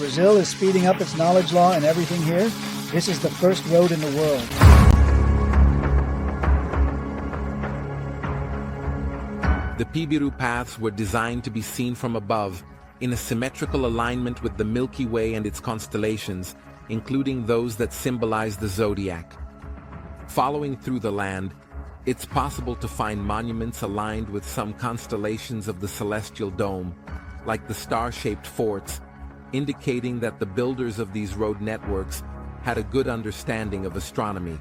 Brazil is speeding up its knowledge law and everything here. This is the first road in the world. The Peabiru paths were designed to be seen from above, in a symmetrical alignment with the Milky Way and its constellations, including those that symbolize the zodiac. Following through the land, it's possible to find monuments aligned with some constellations of the celestial dome, like the star-shaped forts, indicating that the builders of these road networks had a good understanding of astronomy.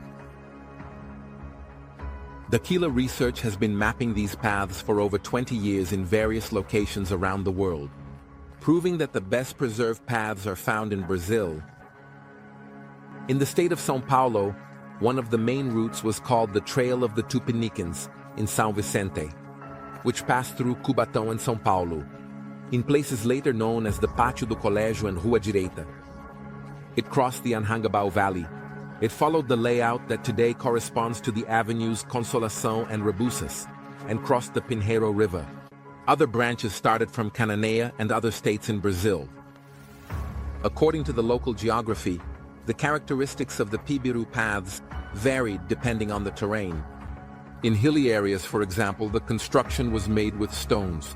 Dakila Research has been mapping these paths for over 20 years in various locations around the world, proving that the best preserved paths are found in Brazil. In the state of São Paulo, one of the main routes was called the Trail of the Tupiniquins in São Vicente, which passed through Cubatão and São Paulo, in places later known as the Pátio do Colégio and Rua Direita. It crossed the Anhangabaú Valley. It followed the layout that today corresponds to the avenues Consolação and Rebouças, and crossed the Pinheiros River. Other branches started from Cananéia and other states in Brazil. According to the local geography, the characteristics of the Peabiru paths varied depending on the terrain. In hilly areas, for example, the construction was made with stones.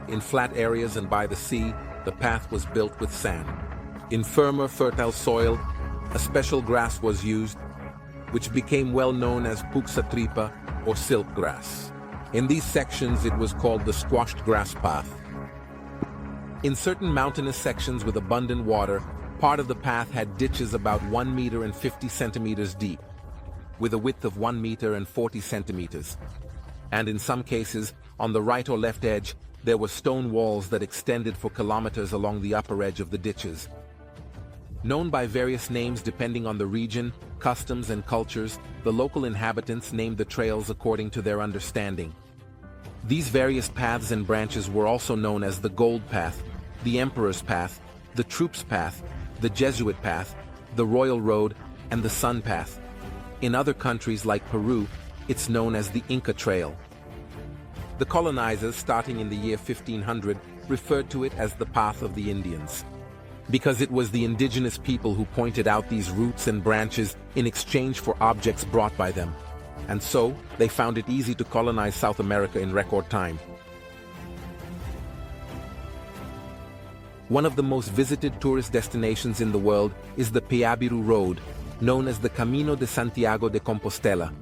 In flat areas and by the sea, the path was built with sand. In firmer, fertile soil, a special grass was used, which became well known as puxa-tripa or silk grass. In these sections, it was called the squashed grass path. In certain mountainous sections with abundant water, part of the path had ditches about 1 meter and 50 centimeters deep, with a width of 1 meter and 40 centimeters. And in some cases, on the right or left edge, there were stone walls that extended for kilometers along the upper edge of the ditches. Known by various names depending on the region, customs, and cultures, the local inhabitants named the trails according to their understanding. These various paths and branches were also known as the Gold Path, the Emperor's Path, the Troops Path, the Jesuit Path, the Royal Road, and the Sun Path. In other countries like Peru, it's known as the Inca Trail. The colonizers, starting in the year 1500, referred to it as the Path of the Indians, because it was the indigenous people who pointed out these routes and branches in exchange for objects brought by them. And so, they found it easy to colonize South America in record time. One of the most visited tourist destinations in the world is the Peabiru Road, known as the Camino de Santiago de Compostela,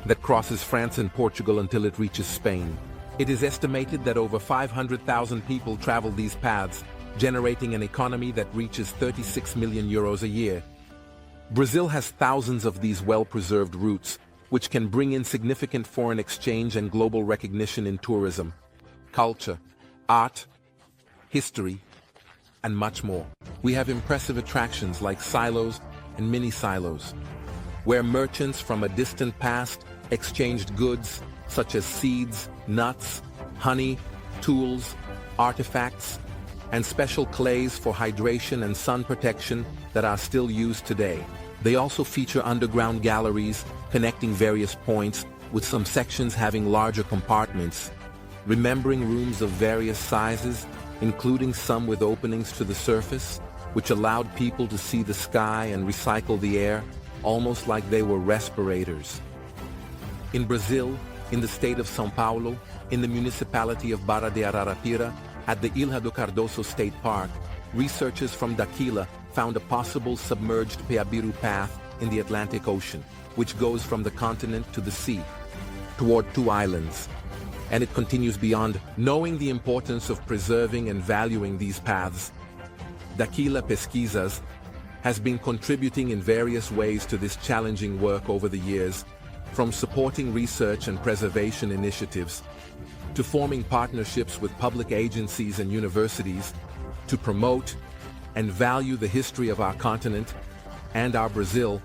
that crosses France and Portugal until it reaches Spain. It is estimated that over 500,000 people travel these paths, generating an economy that reaches 36 million euros a year. Brazil has thousands of these well-preserved routes, which can bring in significant foreign exchange and global recognition in tourism, culture, art, history, and much more. We have impressive attractions like silos and mini-silos, where merchants from a distant past exchanged goods such as seeds, nuts, honey, tools, artifacts, and special clays for hydration and sun protection that are still used today. They also feature underground galleries connecting various points, with some sections having larger compartments, remembering rooms of various sizes, including some with openings to the surface, which allowed people to see the sky and recycle the air, almost like they were respirators. In Brazil, in the state of São Paulo, in the municipality of Barra de Ararapira, at the Ilha do Cardoso State Park, researchers from Dakila found a possible submerged Peabiru path in the Atlantic Ocean, which goes from the continent to the sea, toward 2 islands. And it continues beyond. Knowing the importance of preserving and valuing these paths, Dakila Pesquisas has been contributing in various ways to this challenging work over the years, from supporting research and preservation initiatives, to forming partnerships with public agencies and universities to promote and value the history of our continent and our Brazil.